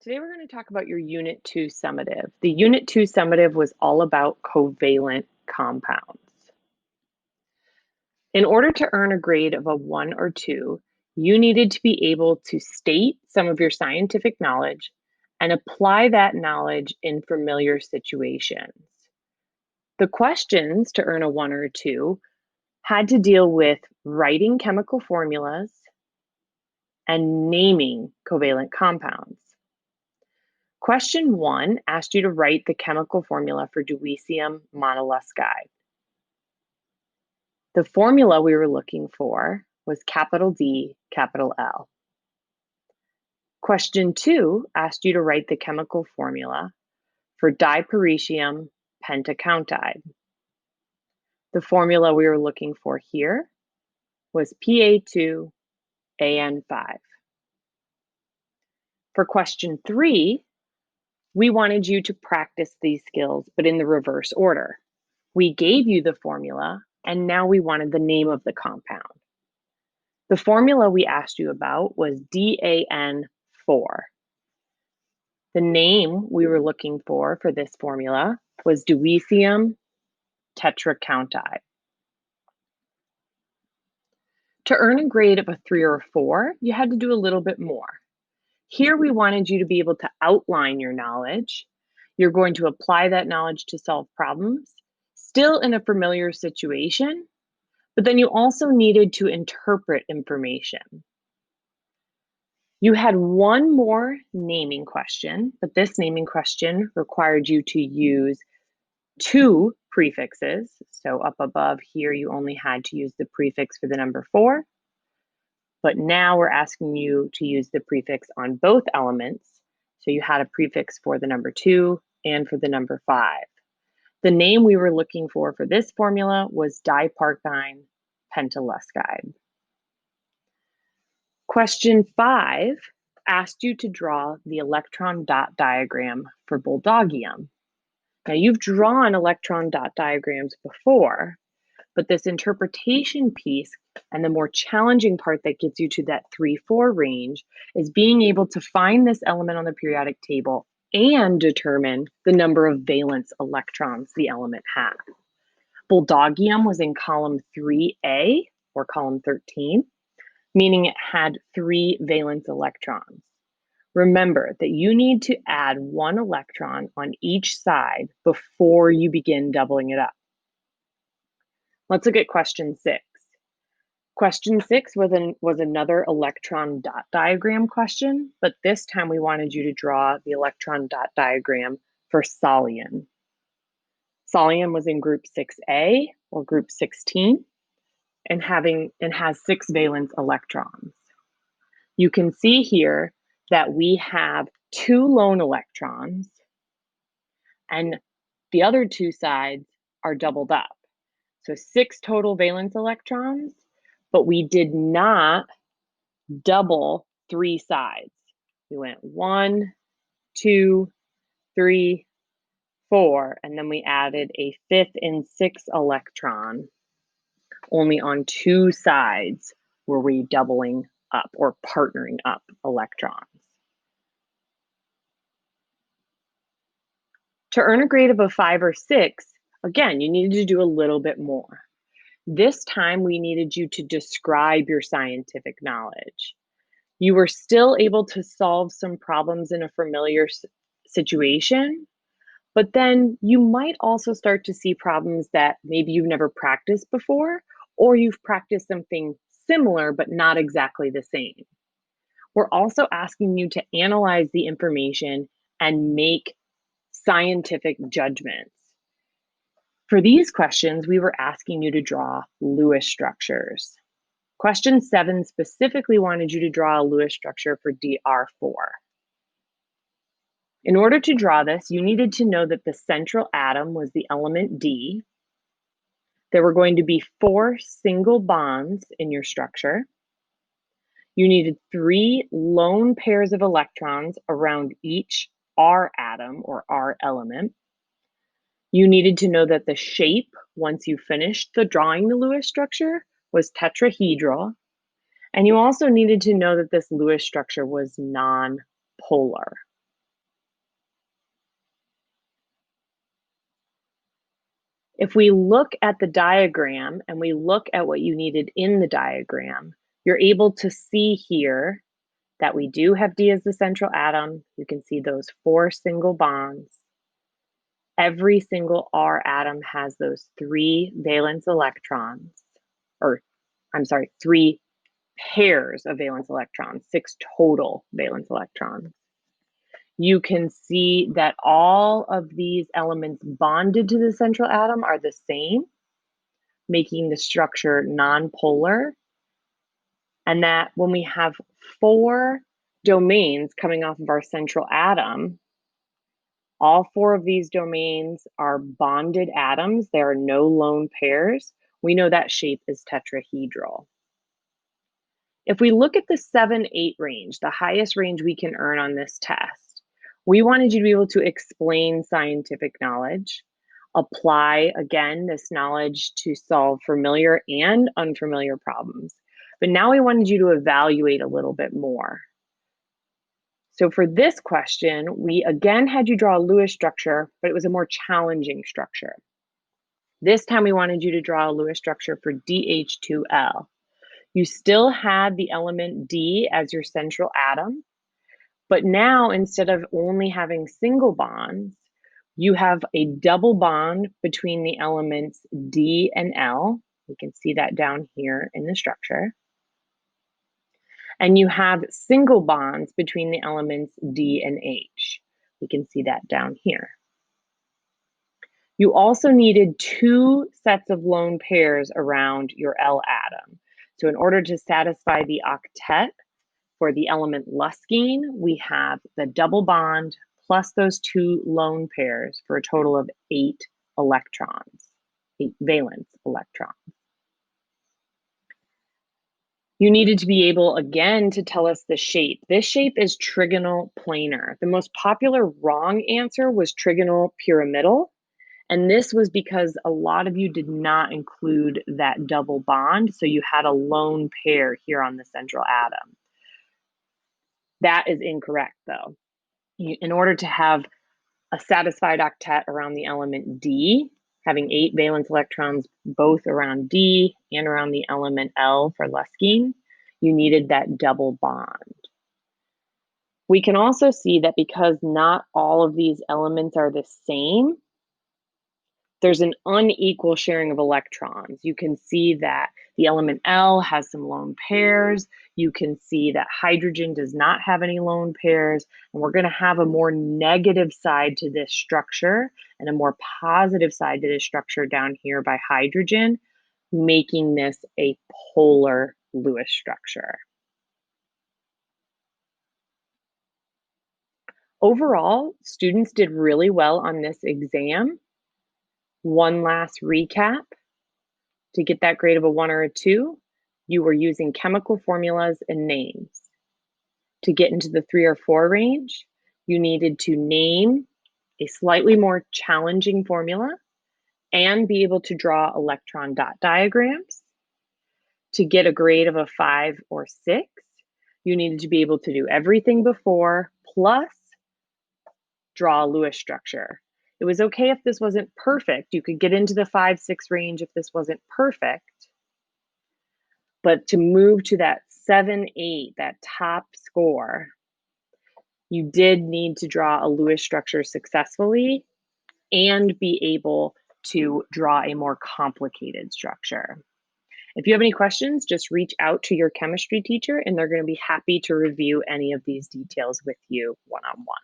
Today we're going to talk about your Unit 2 summative. The Unit 2 summative was all about covalent compounds. In order to earn a grade of a 1 or 2, you needed to be able to state some of your scientific knowledge and apply that knowledge in familiar situations. The questions to earn a 1 or a 2 had to deal with writing chemical formulas and naming covalent compounds. Question 1 asked you to write the chemical formula for deuterium monoluscide. The formula we were looking for was capital D, capital L. Question 2 asked you to write the chemical formula for diperitium pentacounteide. The formula we were looking for here was Pa2AN5. For question 3, we wanted you to practice these skills, but in the reverse order. We gave you the formula, and now we wanted the name of the compound. The formula we asked you about was DAN4. The name we were looking for this formula was deuterium tetracounteide. To earn a grade of a 3 or a 4, you had to do a little bit more. Here we wanted you to be able to outline your knowledge. You're going to apply that knowledge to solve problems, still in a familiar situation, but then you also needed to interpret information. You had one more naming question, but this naming question required you to use 2 prefixes. So up above here, you only had to use the prefix for the number 4. But now we're asking you to use the prefix on both elements. So you had a prefix for the number 2 and for the number 5. The name we were looking for this formula was diparkyne pentaluscide. Question 5 asked you to draw the electron dot diagram for bulldogium. Now you've drawn electron dot diagrams before, but this interpretation piece and the more challenging part that gets you to that 3-4 range is being able to find this element on the periodic table and determine the number of valence electrons the element has. Bulldogium was in column 3A or column 13, meaning it had 3 valence electrons. Remember that you need to add 1 electron on each side before you begin doubling it up. Let's look at question 6. Question 6 was another electron dot diagram question, but this time we wanted you to draw the electron dot diagram for sollium. Sollium was in group 6A or group 16 and has 6 valence electrons. You can see here that we have 2 lone electrons and the other 2 sides are doubled up. So 6 total valence electrons, but we did not double 3 sides. We went 1, 2, 3, 4, and then we added a 5th and 6th electron. Only on 2 sides were we doubling up or partnering up electrons. To earn a grade of a 5 or 6, again, you needed to do a little bit more. This time we needed you to describe your scientific knowledge. You were still able to solve some problems in a familiar situation, but then you might also start to see problems that maybe you've never practiced before, or you've practiced something similar but not exactly the same. We're also asking you to analyze the information and make scientific judgments. For these questions, we were asking you to draw Lewis structures. Question 7 specifically wanted you to draw a Lewis structure for DR4. In order to draw this, you needed to know that the central atom was the element D. There were going to be 4 single bonds in your structure. You needed 3 lone pairs of electrons around each R atom or R element. You needed to know that the shape, once you finished drawing the Lewis structure, was tetrahedral. And you also needed to know that this Lewis structure was non-polar. If we look at the diagram and we look at what you needed in the diagram, you're able to see here that we do have D as the central atom. You can see those 4 single bonds. Every single R atom has those 3 valence electrons, or I'm sorry, 3 pairs of valence electrons, 6 total valence electrons. You can see that all of these elements bonded to the central atom are the same, making the structure nonpolar. And that when we have 4 domains coming off of our central atom, all 4 of these domains are bonded atoms. There are no lone pairs. We know that shape is tetrahedral. If we look at the 7-8 range, the highest range we can earn on this test, we wanted you to be able to explain scientific knowledge, apply, again, this knowledge to solve familiar and unfamiliar problems. But now we wanted you to evaluate a little bit more. So for this question, we again had you draw a Lewis structure, but it was a more challenging structure. This time we wanted you to draw a Lewis structure for DH2L. You still had the element D as your central atom, but now instead of only having single bonds, you have a double bond between the elements D and L. You can see that down here in the structure. And you have single bonds between the elements D and H. We can see that down here. You also needed 2 sets of lone pairs around your L atom. So in order to satisfy the octet for the element leucine, we have the double bond plus those 2 lone pairs for a total of 8 electrons, 8 valence electrons. You needed to be able, again, to tell us the shape. This shape is trigonal planar. The most popular wrong answer was trigonal pyramidal. And this was because a lot of you did not include that double bond. So you had a lone pair here on the central atom. That is incorrect, though. In order to have a satisfied octet around the element D, having 8 valence electrons both around D and around the element L for leucine, you needed that double bond. We can also see that because not all of these elements are the same, there's an unequal sharing of electrons. You can see that the element L has some lone pairs. You can see that hydrogen does not have any lone pairs. And we're going to have a more negative side to this structure and a more positive side to this structure down here by hydrogen, making this a polar Lewis structure. Overall, students did really well on this exam. One last recap. To get that grade of a 1 or a 2, you were using chemical formulas and names. To get into the 3 or 4 range, you needed to name a slightly more challenging formula and be able to draw electron dot diagrams. To get a grade of a 5 or 6, you needed to be able to do everything before plus draw a Lewis structure. It was okay if this wasn't perfect. You could get into the 5, 6 range if this wasn't perfect. But to move to that 7, 8, that top score, you did need to draw a Lewis structure successfully and be able to draw a more complicated structure. If you have any questions, just reach out to your chemistry teacher and they're going to be happy to review any of these details with you one-on-one.